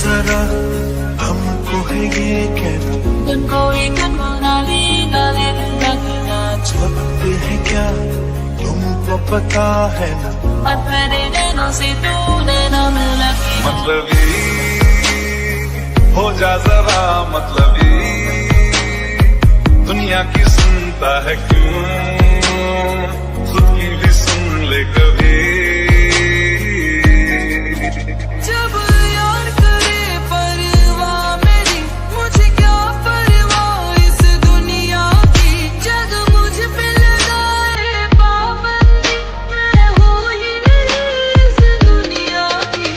जरा हमको है ये कहना वक्त है क्या तुमको पता है ना मतलबी हो जा जरा मतलबी दुनिया की सुनता है क्यों खुद की भी सुन ले कभी जब यार करे परवाह मेरी मुझे क्या परवाह इस दुनिया की जग मुझ पे लगाए पाबंदी मैं हूँ ही नहीं इस दुनिया की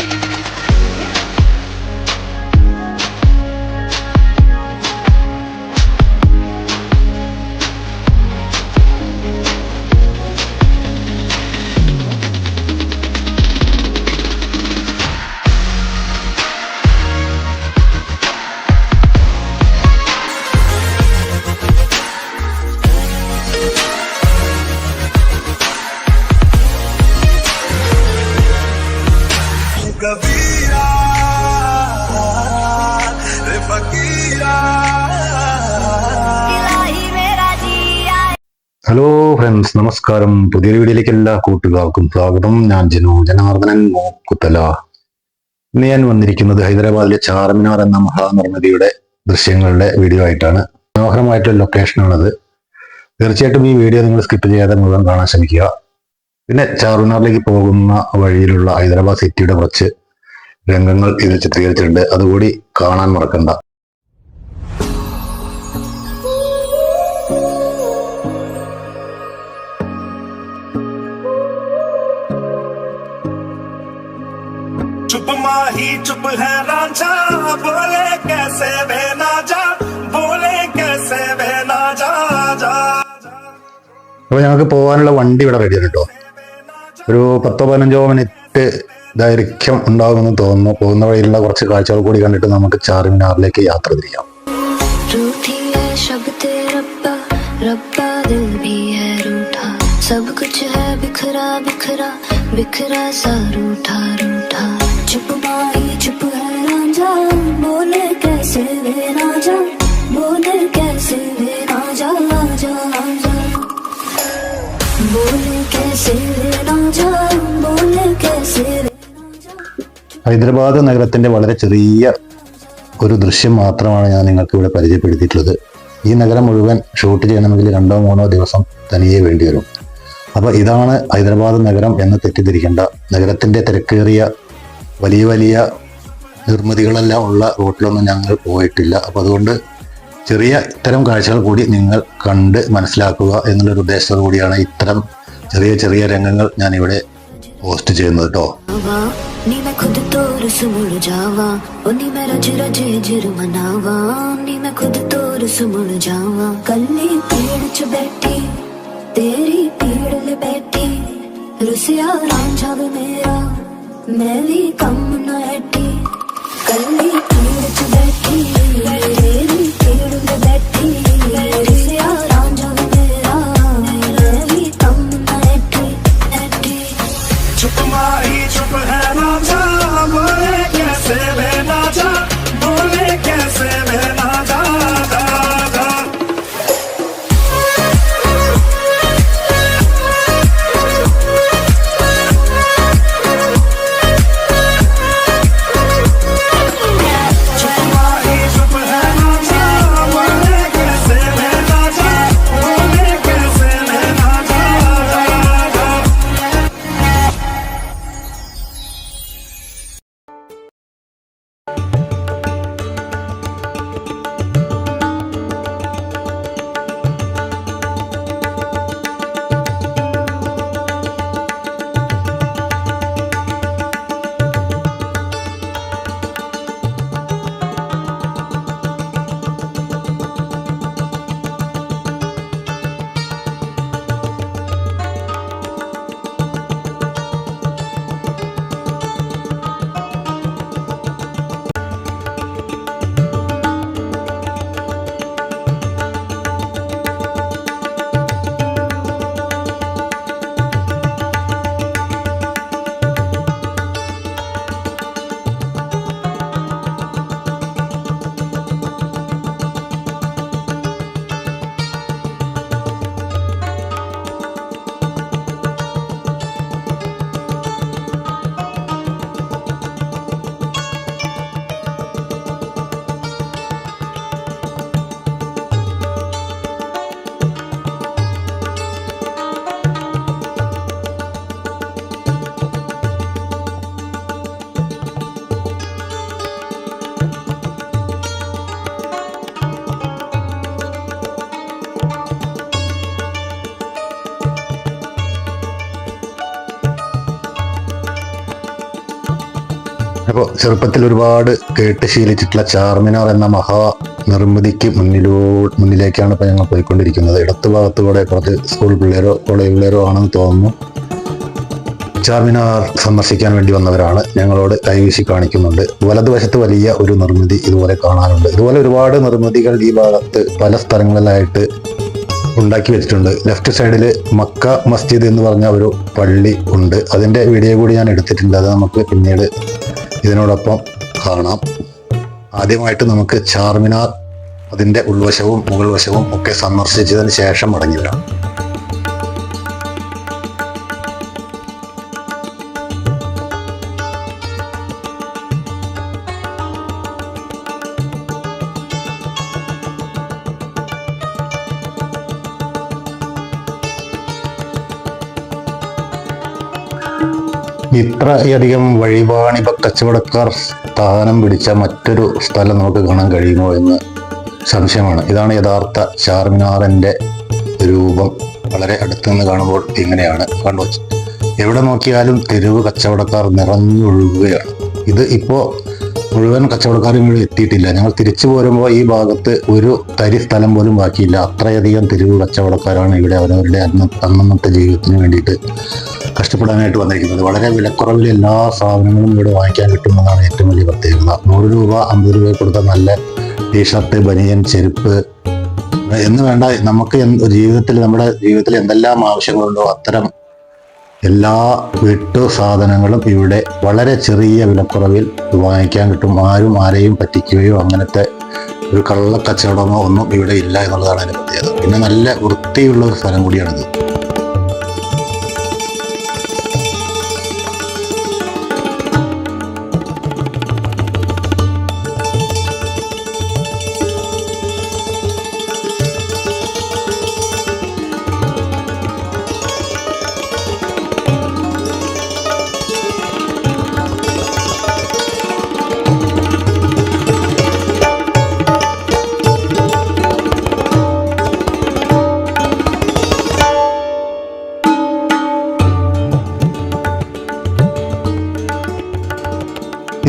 कबीरा रे फकीरा ഹലോ ഫ്രണ്ട്സ്, നമസ്കാരം. പുതിയൊരു വീഡിയോയിലേക്ക് എല്ലാ കൂട്ടുകാർക്കും സ്വാഗതം. ഞാൻ ജനാർദ്ദനൻ മൂക്കുത്തല. ഇന്ന് ഞാൻ വന്നിരിക്കുന്നത് ഹൈദരാബാദിലെ ചാർമിനാർ എന്ന മഹാനിർമ്മിതിയുടെ ദൃശ്യങ്ങളുടെ വീഡിയോ ആയിട്ടാണ്. മനോഹരമായിട്ടുള്ള ലൊക്കേഷനാണത്. തീർച്ചയായിട്ടും ഈ വീഡിയോ നിങ്ങൾ സ്കിപ്പ് ചെയ്യാതെ മുഴുവൻ കാണാൻ ശ്രമിക്കുക. പിന്നെ ചാർമിനാറിലേക്ക് പോകുന്ന വഴിയിലുള്ള ഹൈദരാബാദ് സിറ്റിയുടെ കുറച്ച് രംഗങ്ങൾ ഇത് ചിത്രീകരിച്ചിട്ടുണ്ട്. അതുകൂടി കാണാൻ മറക്കണ്ട. चुप माही चुप है रांझा बोले कैसे बहना जा बोले कैसे बहना जा जा അപ്പൊ ഞങ്ങൾക്ക് പോകാനുള്ള വണ്ടി ഇവിടെ റെഡിയാണ് കേട്ടോ. ഒരു 10-15 മിനിറ്റ് ദൈർഘ്യം ഉണ്ടാകുമെന്ന് തോന്നുന്നു. പോകുന്ന വഴിയിലുള്ള കുറച്ച് കാഴ്ചകൾ കൂടി കണ്ടിട്ട് നമുക്ക് ചാർമിനാറിലേക്ക് യാത്ര തിരിയാം. सब कुछ है बिखरा बिखरा बिखरा सा रूठा रूठा चुप माही चुप है रांझा बोले कैसे वे राजा बोले कैसे वे राजा राजा राजा बोले कैसे वे राजा बोले कैसे वे ഹൈദരാബാദ് നഗരത്തിന്റെ വളരെ ചെറിയ ഒരു ദൃശ്യം മാത്രമാണ് ഞാൻ നിങ്ങൾക്ക് ഇവിടെ പരിചയപ്പെടുത്തിയിട്ടുള്ളത്. ഈ നഗരം മുഴുവൻ ഷൂട്ട് ചെയ്യണമെങ്കിൽ 2-3 ദിവസം തനിയെ വേണ്ടി വരും. അപ്പോൾ ഇതാണ് ഹൈദരാബാദ് നഗരം എന്ന് തെറ്റിദ്ധരിക്കേണ്ട. നഗരത്തിന്റെ തിരക്കേറിയ വലിയ വലിയ നിർമ്മിതികളെല്ലാം ഉള്ള റൂട്ടിലൊന്നും ഞങ്ങൾ പോയിട്ടില്ല. അപ്പോൾ അതുകൊണ്ട് ചെറിയ ഇത്തരം കാഴ്ചകൾ കൂടി നിങ്ങൾ കണ്ട് മനസ്സിലാക്കുക എന്നുള്ളൊരു ഉദ്ദേശത്തോടു കൂടിയാണ് ഇത്തരം ചെറിയ ചെറിയ രംഗങ്ങൾ ഞാനിവിടെ പോസ്റ്റ് ചെയ്യുന്നത് കേട്ടോ. नी मैं खुद तो रुस मुड़ जावा ओ नी मैं रज रज जिर मनावा नी मैं खुद तो रुस मुड़ जावा कल्ली पेड़ च बैठी तेरी पीड़ ले बैठी रुसिया रांझा वे मेरा मैं भी कम न ऐठी कल्ली पेड़ च बैठी तेरी पीड़ ले बैठी रुसिया रांझा वे मेरा मैं भी कम न ऐठी ऐठी चुप माही चुप है रांझा बोले कैसे बहना जा बोले कैसे बहना जा जा जा അപ്പോൾ ചെറുപ്പത്തിൽ ഒരുപാട് കേട്ട് ശീലിച്ചിട്ടുള്ള ചാർമിനാർ എന്ന മഹാ നിർമ്മിതിക്ക് മുന്നിലേക്കാണ് ഇപ്പോൾ ഞങ്ങൾ പോയിക്കൊണ്ടിരിക്കുന്നത്. ഇടത്ത് ഭാഗത്തുകൂടെ കുറച്ച് സ്കൂൾ പിള്ളേരോ കോളേജ് പിള്ളേരോ ആണെന്ന് തോന്നുന്നു. ചാർമിനാർ സന്ദർശിക്കാൻ വേണ്ടി വന്നവരാണ്. ഞങ്ങളോട് കൈവീശി കാണിക്കുന്നുണ്ട്. വലതുവശത്ത് വലിയ ഒരു നിർമ്മിതി ഇതുപോലെ കാണാനുണ്ട്. ഇതുപോലെ ഒരുപാട് നിർമ്മിതികൾ ഈ ഭാഗത്ത് പല സ്ഥലങ്ങളിലായിട്ട് ഉണ്ടാക്കി വെച്ചിട്ടുണ്ട്. ലെഫ്റ്റ് സൈഡിൽ മക്ക മസ്ജിദ് എന്ന് പറഞ്ഞ ഒരു പള്ളി ഉണ്ട്. അതിൻ്റെ വീഡിയോ കൂടി ഞാൻ എടുത്തിട്ടുണ്ട്. അത് നമുക്ക് പിന്നീട് ഇതിനോടൊപ്പം കാണാം. ആദ്യമായിട്ട് നമുക്ക് ചാർമിനാർ അതിൻ്റെ ഉൾവശവും മുകൾ വശവും ഒക്കെ സന്ദർശിച്ചതിന് ശേഷം മടങ്ങി വരാം. ഇത്രയധികം വഴിവാണിഭ കച്ചവടക്കാർ സ്ഥാനം പിടിച്ച മറ്റൊരു സ്ഥലം നമുക്ക് കാണാൻ കഴിയുമോ എന്ന് സംശയമാണ്. ഇതാണ് യഥാർത്ഥ ചാർമിനാറിൻ്റെ രൂപം. വളരെ അടുത്ത് നിന്ന് കാണുമ്പോൾ ഇങ്ങനെയാണ്. കണ്ടു, എവിടെ നോക്കിയാലും തെരുവ് കച്ചവടക്കാർ നിറഞ്ഞൊഴുകുകയാണ്. ഇത് ഇപ്പോൾ മുഴുവൻ കച്ചവടക്കാരും ഇവിടെ എത്തിയിട്ടില്ല. ഞങ്ങൾ തിരിച്ചു പോരുമ്പോൾ ഈ ഭാഗത്ത് ഒരു തരി സ്ഥലം പോലും ബാക്കിയില്ല. അത്രയധികം തെരുവ് കച്ചവടക്കാരാണ് ഇവിടെ അവരവരുടെ അന്നന്നത്തെ ജീവിതത്തിന് വേണ്ടിയിട്ട് കഷ്ടപ്പെടാനായിട്ട് വന്നിരിക്കുന്നത്. വളരെ വിലക്കുറവിൽ എല്ലാ സാധനങ്ങളും ഇവിടെ വാങ്ങിക്കാൻ കിട്ടുമെന്നാണ് ഏറ്റവും വലിയ പ്രത്യേകത. 100 രൂപ 50 രൂപ കൊടുത്ത നല്ല ടീഷർട്ട്, ബനിയൻ, ചെരുപ്പ് എന്ന് വേണ്ട നമുക്ക് നമ്മുടെ ജീവിതത്തിൽ എന്തെല്ലാം ആവശ്യങ്ങളുണ്ടോ അത്തരം എല്ലാ വീട്ടു സാധനങ്ങളും ഇവിടെ വളരെ ചെറിയ വിലക്കുറവിൽ വാങ്ങിക്കാൻ കിട്ടും. ആരും ആരെയും പറ്റിക്കുകയോ അങ്ങനത്തെ ഒരു കള്ളക്കച്ചവടമോ ഒന്നും ഇവിടെ ഇല്ല എന്നുള്ളതാണ് അതിൻ്റെ പ്രത്യേകത. പിന്നെ നല്ല വൃത്തിയുള്ള ഒരു സ്ഥലം കൂടിയാണിത്.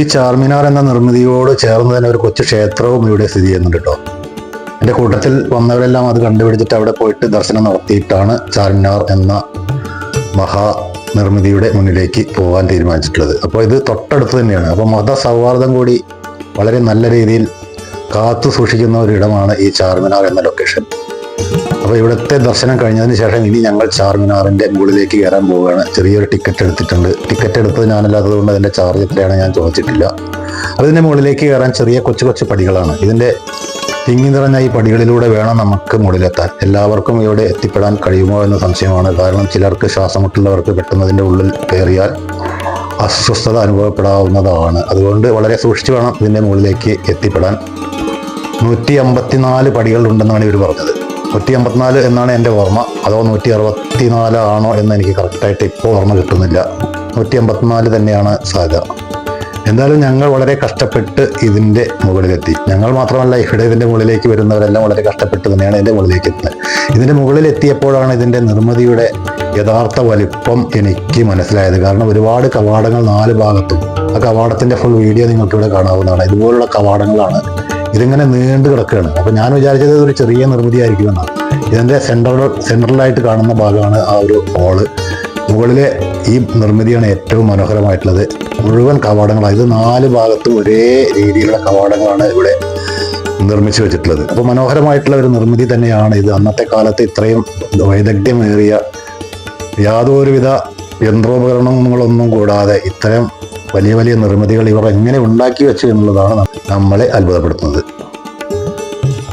ഈ ചാർമിനാർ എന്ന നിർമ്മിതിയോട് ചേർന്ന് തന്നെ ഒരു കൊച്ചു ക്ഷേത്രവും ഇവിടെ സ്ഥിതി ചെയ്യുന്നുണ്ട് കേട്ടോ. എൻ്റെ കൂട്ടത്തിൽ വന്നവരെല്ലാം അത് കണ്ടുപിടിച്ചിട്ട് അവിടെ പോയിട്ട് ദർശനം നടത്തിയിട്ടാണ് ചാർമിനാർ എന്ന മഹാ നിർമ്മിതിയുടെ മുന്നിലേക്ക് പോകാൻ തീരുമാനിച്ചിട്ടുള്ളത്. അപ്പോൾ ഇത് തൊട്ടടുത്ത് തന്നെയാണ്. അപ്പോൾ മതസൗഹാർദ്ദം കൂടി വളരെ നല്ല രീതിയിൽ കാത്തു സൂക്ഷിക്കുന്ന ഒരിടമാണ് ഈ ചാർമിനാർ എന്ന ലൊക്കേഷൻ. അപ്പോൾ ഇവിടുത്തെ ദർശനം കഴിഞ്ഞതിന് ശേഷം ഇനി ഞങ്ങൾ ചാർമിനാറിൻ്റെ മുകളിലേക്ക് കയറാൻ പോവുകയാണ്. ചെറിയൊരു ടിക്കറ്റ് എടുത്തിട്ടുണ്ട്. ടിക്കറ്റ് എടുത്തത് ഞാനല്ലാത്തത് കൊണ്ട് അതിൻ്റെ ചാർജ് എത്രയാണ് ഞാൻ ചോദിച്ചിട്ടില്ല. അതിൻ്റെ മുകളിലേക്ക് കയറാൻ ചെറിയ കൊച്ചു കൊച്ചു പടികളാണ്. ഇതിൻ്റെ തിങ്ങി നിറഞ്ഞ ഈ പടികളിലൂടെ വേണം നമുക്ക് മുകളിലെത്താൻ. എല്ലാവർക്കും ഇവിടെ എത്തിപ്പെടാൻ കഴിയുമോ എന്ന സംശയമാണ്. കാരണം ചിലർക്ക് ശ്വാസമുട്ടുള്ളവർക്ക് പെട്ടെന്ന് അതിൻ്റെ ഉള്ളിൽ കയറിയാൽ അസ്വസ്ഥത അനുഭവപ്പെടാവുന്നതാണ്. അതുകൊണ്ട് വളരെ സൂക്ഷിച്ചു വേണം ഇതിൻ്റെ മുകളിലേക്ക് എത്തിപ്പെടാൻ. 154 പടികൾ ഉണ്ടെന്നാണ് ഇവർ പറഞ്ഞത്. 154 എന്നാണ് എൻ്റെ ഓർമ്മ. അതോ 164 ആണോ എന്ന് എനിക്ക് കറക്റ്റായിട്ട് ഇപ്പോൾ ഓർമ്മ കിട്ടുന്നില്ല. 154 തന്നെയാണ് സാധ്യത. എന്തായാലും ഞങ്ങൾ വളരെ കഷ്ടപ്പെട്ട് ഇതിൻ്റെ മുകളിലെത്തി. ഞങ്ങൾ മാത്രമല്ല, ഇവിടെ ഇതിൻ്റെ മുകളിലേക്ക് വരുന്നവരെല്ലാം വളരെ കഷ്ടപ്പെട്ട് തന്നെയാണ് ഇതിൻ്റെ മുകളിലേക്ക് എത്തുന്നത്. ഇതിൻ്റെ മുകളിലെത്തിയപ്പോഴാണ് ഇതിൻ്റെ നിർമ്മിതിയുടെ യഥാർത്ഥ വലിപ്പം എനിക്ക് മനസ്സിലായത്. കാരണം ഒരുപാട് കവാടങ്ങൾ 4 ഭാഗത്തും. ആ കവാടത്തിൻ്റെ ഫുൾ വീഡിയോ നിങ്ങൾക്കിവിടെ കാണാവുന്നതാണ്. ഇതുപോലുള്ള കവാടങ്ങളാണ്. ഇതിങ്ങനെ നീണ്ടു കിടക്കുകയാണ്. അപ്പോൾ ഞാൻ വിചാരിച്ചത് ഒരു ചെറിയ നിർമ്മിതി ആയിരിക്കുമെന്നാണ്. ഇതിൻ്റെ സെൻട്രലായിട്ട് കാണുന്ന ഭാഗമാണ് ആ ഒരു ഹോള്. മുകളിലെ ഈ നിർമ്മിതിയാണ് ഏറ്റവും മനോഹരമായിട്ടുള്ളത്. മുഴുവൻ കവാടങ്ങളാണ്. ഇത് 4 ഭാഗത്തും ഒരേ രീതിയിലുള്ള കവാടങ്ങളാണ് ഇവിടെ നിർമ്മിച്ചു വെച്ചിട്ടുള്ളത്. അപ്പോൾ മനോഹരമായിട്ടുള്ള ഒരു നിർമ്മിതി തന്നെയാണ് ഇത്. അന്നത്തെ കാലത്ത് ഇത്രയും വൈദഗ്ധ്യമേറിയ യാതൊരുവിധ യന്ത്രോപകരണങ്ങളൊന്നും കൂടാതെ ഇത്തരം വലിയ വലിയ നിർമ്മിതികൾ ഇവർ എങ്ങനെ ഉണ്ടാക്കി വെച്ചു എന്നുള്ളതാണ് നമ്മളെ അത്ഭുതപ്പെടുത്തുന്നത്.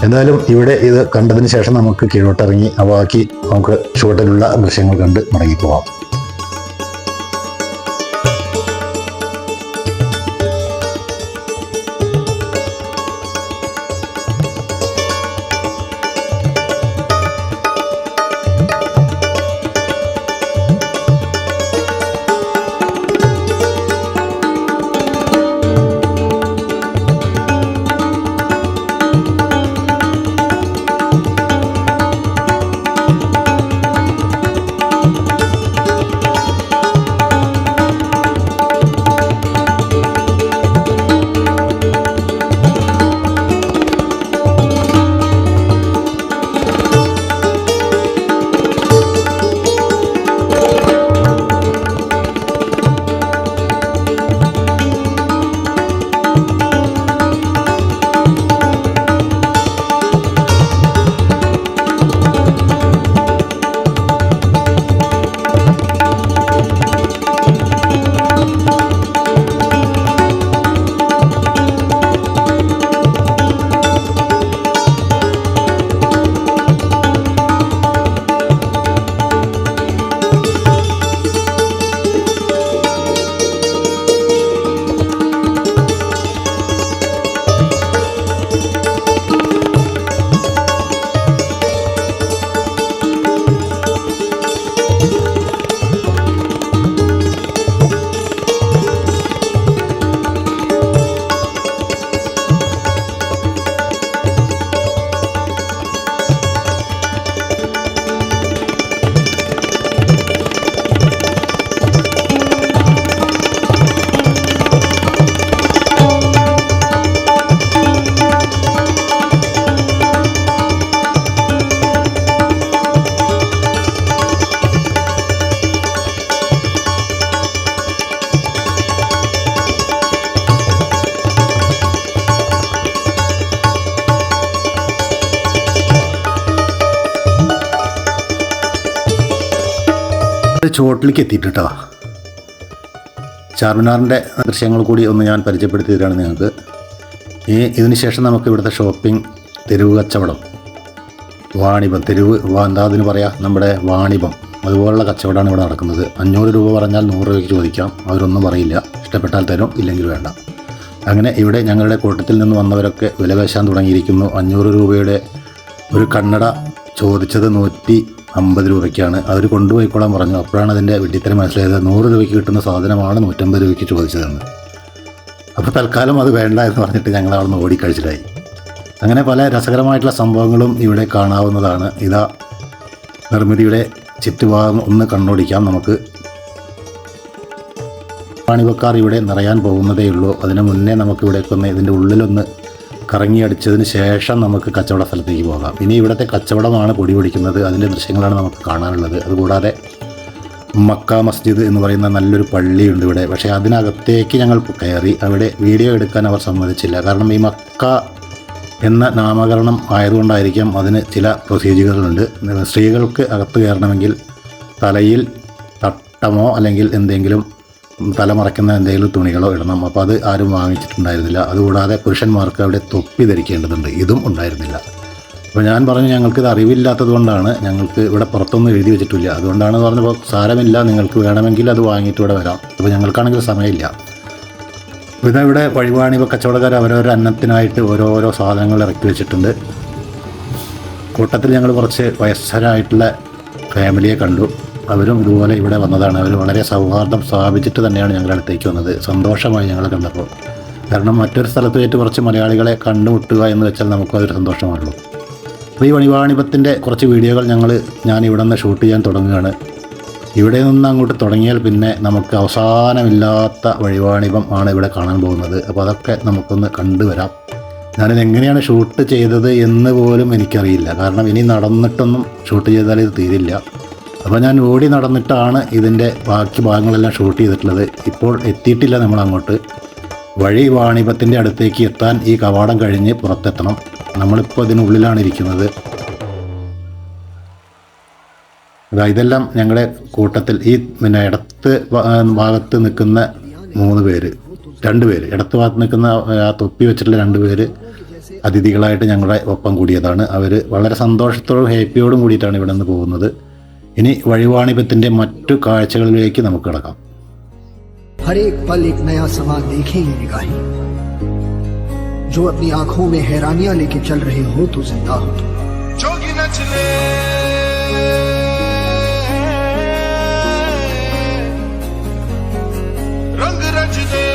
എന്തായാലും ഇവിടെ ഇത് കണ്ടതിന് ശേഷം നമുക്ക് കീഴോട്ടിറങ്ങി ബാക്കി നമുക്ക് ചുവട്ടിലുള്ള ദൃശ്യങ്ങൾ കണ്ട് മടങ്ങിപ്പോവാം. മലയുടെ ചോട്ടിലേക്ക് എത്തിയിട്ടോ. ചാർമിനാറിൻ്റെ ദൃശ്യങ്ങൾ കൂടി ഒന്ന് ഞാൻ പരിചയപ്പെടുത്തി തരാണ് നിങ്ങൾക്ക്. ഇതിന് ശേഷം നമുക്ക് ഇവിടുത്തെ ഷോപ്പിംഗ്, തെരുവ് കച്ചവടം, വാണിഭം, തെരുവ് എന്താതിന് പറയാം, നമ്മുടെ വാണിഭം, അതുപോലുള്ള കച്ചവടമാണ് ഇവിടെ നടക്കുന്നത്. 500 രൂപ പറഞ്ഞാൽ 100 രൂപയ്ക്ക് ചോദിക്കാം, അവരൊന്നും പറയില്ല. ഇഷ്ടപ്പെട്ടാൽ തരും, ഇല്ലെങ്കിൽ വേണ്ട. അങ്ങനെ ഇവിടെ ഞങ്ങളുടെ കൂട്ടത്തിൽ നിന്ന് വന്നവരൊക്കെ വില പേശാൻ തുടങ്ങിയിരിക്കുന്നു. 500 രൂപയുടെ ഒരു കണ്ണട ചോദിച്ചത് 150 രൂപയ്ക്കാണ്. അവർ കൊണ്ടുപോയിക്കോളാൻ പറഞ്ഞു. അപ്പോഴാണ് അതിൻ്റെ വിഡ്ഢിത്തരം മനസ്സിലായത്. 100 രൂപയ്ക്ക് കിട്ടുന്ന സാധനമാണ് 150 രൂപയ്ക്ക് ചോദിച്ചതെന്ന്. അപ്പോൾ തൽക്കാലം അത് വേണ്ട എന്ന് പറഞ്ഞിട്ട് ഞങ്ങൾ അവിടെ നിന്ന് ഓടിക്കഴിച്ചിട്ടായി. അങ്ങനെ പല രസകരമായിട്ടുള്ള സംഭവങ്ങളും ഇവിടെ കാണാവുന്നതാണ്. ഇതാ നിർമ്മിതിയുടെ ചുറ്റുഭാഗം ഒന്ന് കണ്ണോടിക്കാം നമുക്ക്. വാണിഭക്കാർ ഇവിടെ നിറയാൻ പോകുന്നതേയുള്ളൂ. അതിനു മുന്നേ നമുക്കിവിടേക്കൊന്ന് ഇതിൻ്റെ ഉള്ളിലൊന്ന് കറങ്ങി അടിച്ചതിന് ശേഷം നമുക്ക് കച്ചവട സ്ഥലത്തേക്ക് പോകാം. ഇനി ഇവിടുത്തെ കച്ചവടമാണ് പൊടി പിടിക്കുന്നത്. അതിൻ്റെ ദൃശ്യങ്ങളാണ് നമുക്ക് കാണാനുള്ളത്. അതുകൂടാതെ മക്ക മസ്ജിദ് എന്ന് പറയുന്ന നല്ലൊരു പള്ളിയുണ്ട് ഇവിടെ. പക്ഷേ അതിനകത്തേക്ക് ഞങ്ങൾ കയറി. അവിടെ വീഡിയോ എടുക്കാൻ അവർ സമ്മതിച്ചില്ല. കാരണം ഈ മക്ക എന്ന നാമകരണം ആയതുകൊണ്ടായിരിക്കാം അതിന് ചില പ്രൊസീജിയറുകളുണ്ട്. സ്ത്രീകൾക്ക് അകത്ത് കയറണമെങ്കിൽ തലയിൽ തട്ടമോ അല്ലെങ്കിൽ എന്തെങ്കിലും തലമറയ്ക്കുന്ന എന്തെങ്കിലും തുണികളോ ഇടണം. അപ്പോൾ അത് ആരും വാങ്ങിച്ചിട്ടുണ്ടായിരുന്നില്ല. അതുകൂടാതെ പുരുഷന്മാർക്ക് അവിടെ തൊപ്പി ധരിക്കേണ്ടതുണ്ട്. ഇതും ഉണ്ടായിരുന്നില്ല. അപ്പോൾ ഞാൻ പറഞ്ഞു ഞങ്ങൾക്കിത് അറിവില്ലാത്തത് കൊണ്ടാണ്, ഞങ്ങൾക്ക് ഇവിടെ പുറത്തൊന്നും എഴുതി വെച്ചിട്ടില്ല. അതുകൊണ്ടാണ് പറഞ്ഞപ്പോൾ സാരമില്ല, നിങ്ങൾക്ക് വേണമെങ്കിൽ അത് വാങ്ങിയിട്ട് ഇവിടെ വരാം. അപ്പോൾ ഞങ്ങൾക്കാണെങ്കിൽ സമയമില്ല. ഇവിടെ വഴിവാണിഭ കച്ചവടക്കാർ അവരവരുടെ അന്നത്തിനായിട്ട് ഓരോരോ സാധനങ്ങൾ ഇറക്കി വെച്ചിട്ടുണ്ട്. കൂട്ടത്തിൽ ഞങ്ങൾ കുറച്ച് വയസ്സരായിട്ടുള്ള ഫാമിലിയെ കണ്ടു. അവരും ഇതുപോലെ ഇവിടെ വന്നതാണ്. അവർ വളരെ സൗഹാർദ്ദം സ്ഥാപിച്ചിട്ട് തന്നെയാണ് ഞങ്ങളുടെ അടുത്തേക്ക് വന്നത്. സന്തോഷമായി ഞങ്ങളെ കണ്ടപ്പോൾ. കാരണം മറ്റൊരു സ്ഥലത്ത് വെച്ച് കുറച്ച് മലയാളികളെ കണ്ടുമുട്ടുക എന്ന് വെച്ചാൽ നമുക്കതൊരു സന്തോഷമാണല്ലോ. അപ്പോൾ ഈ വഴിവാണിഭത്തിൻ്റെ കുറച്ച് വീഡിയോകൾ ഞാൻ ഇവിടെ നിന്ന് ഷൂട്ട് ചെയ്യാൻ തുടങ്ങുകയാണ്. ഇവിടെ നിന്ന് അങ്ങോട്ട് തുടങ്ങിയാൽ പിന്നെ നമുക്ക് അവസാനമില്ലാത്ത വഴിവാണിഭം ആണ് ഇവിടെ കാണാൻ പോകുന്നത്. അപ്പോൾ അതൊക്കെ നമുക്കൊന്ന് കണ്ടുവരാം. ഞാനിത് എങ്ങനെയാണ് ഷൂട്ട് ചെയ്തത് എന്ന് പോലും എനിക്കറിയില്ല. കാരണം ഇനി നടന്നിട്ടൊന്നും ഷൂട്ട് ചെയ്താൽ ഇത് തീരില്ല. അപ്പോൾ ഞാൻ ഓടി നടന്നിട്ടാണ് ഇതിൻ്റെ ബാക്കി ഭാഗങ്ങളെല്ലാം ഷൂട്ട് ചെയ്തിട്ടുള്ളത്. ഇപ്പോൾ എത്തിയിട്ടില്ല നമ്മളങ്ങോട്ട്. വഴിവാണിഭത്തിൻ്റെ അടുത്തേക്ക് എത്താൻ ഈ കവാടം കഴിഞ്ഞ് പുറത്തെത്തണം. നമ്മളിപ്പോൾ ഇതിനുള്ളിലാണ് ഇരിക്കുന്നത്. ഇതെല്ലാം ഞങ്ങളുടെ കൂട്ടത്തിൽ ഈ ഇടത്ത് ഭാഗത്ത് നിൽക്കുന്ന 3 പേര്, 2 പേര്, ഇടത്ത് ഭാഗത്ത് നിൽക്കുന്ന ആ തൊപ്പി വെച്ചിട്ടുള്ള 2 പേര് അതിഥികളായിട്ട് ഞങ്ങളുടെ ഒപ്പം കൂടിയതാണ്. അവർ വളരെ സന്തോഷത്തോടും ഹാപ്പിയോടും കൂടിയിട്ടാണ് ഇവിടെ നിന്ന് പോകുന്നത്. ഇനി വഴിവാണിഭത്തിൻ്റെ മറ്റു കാഴ്ചകളിലേക്ക് നമുക്ക് കിടക്കാം. हर एक पल एक नया सवाल देखेंगे निगाहें, जो अपनी आंखों में हैरानियां लेके चल रहे हो तो जिंदा हो तो जोगी नचले रंग रचले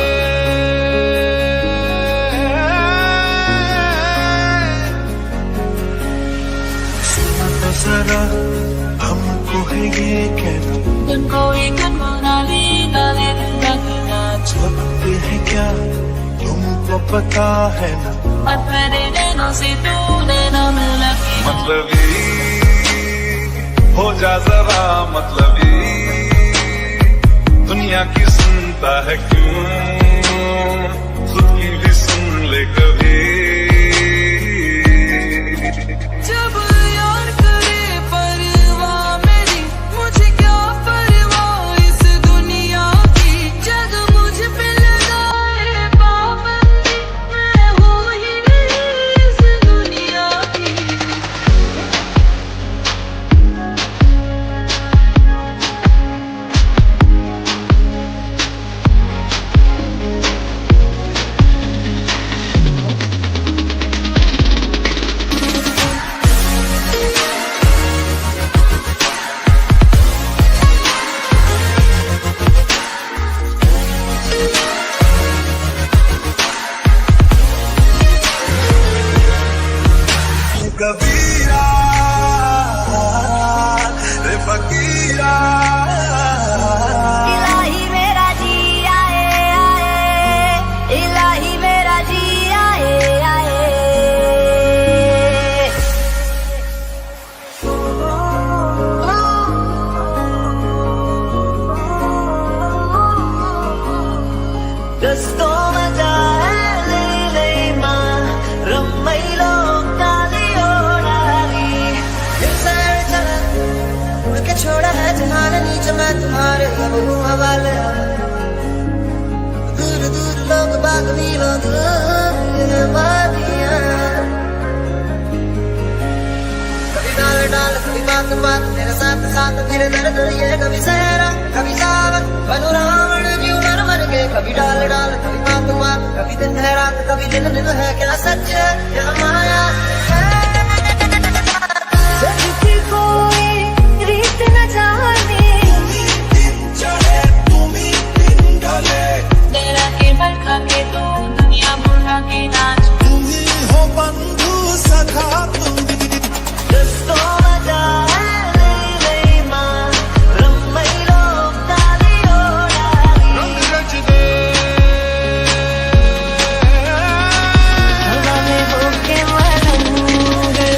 सुना तो जरा हमको है ये कहना छपते हैं क्या तुमको पता है ना, मतलबी हो जा जरा मतलबी, दुनिया की सुनता है क्यों, खुद की भी सुन ले कभी। जब यार करे परवाह मेरी, मुझे क्या परवाह इस दुनिया की, जग मुझ पे लगाए पाबंदी, मैं हूँ ही इस दुनिया की। वाले दूर दूर लोग बाग नीलों कभी डाल डाल कभी बात बात तेरे साथ साथ फिर दर्द ये कभी सहरा कभी सावन बनू रावण जीव नर मर के कभी डाल डाल कभी बात बात कभी दिन है रात कभी दिन दिन है क्या सच है क्या माया सबकी कोई रीत न जाने तेरा केवल खाके तो दुनिया बुढ़ा के नाच हो बंधु सखा तुम तो मजा है नहीं मां रम्मई लोग डाली रंग रच दे हमारे होके मरूंगे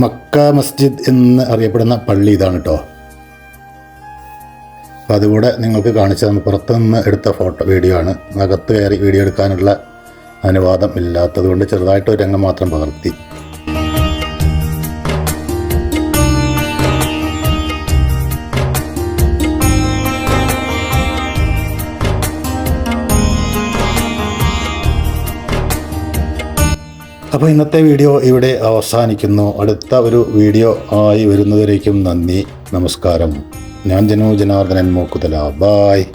മക്ക മസ്ജിദ് എന്ന് അറിയപ്പെടുന്ന പള്ളി ഇതാണ് കേട്ടോ. അപ്പോൾ അതുകൂടെ നിങ്ങൾക്ക് കാണിച്ചു തന്നു. പുറത്തുനിന്ന് എടുത്ത വീഡിയോ ആണ്. അകത്ത് കയറി വീഡിയോ എടുക്കാനുള്ള അനുവാദം ഇല്ലാത്തതുകൊണ്ട് ചെറുതായിട്ട് ഒരു രംഗം മാത്രം പകർത്തി. അപ്പോൾ ഇന്നത്തെ വീഡിയോ ഇവിടെ അവസാനിക്കുന്നു. അടുത്ത ഒരു വീഡിയോ ആയി വരുന്നതിലേക്കും നന്ദി, നമസ്കാരം. ഞാൻ ജനു ജനാർദ്ദനൻ മൂക്കുതല. ബായ്.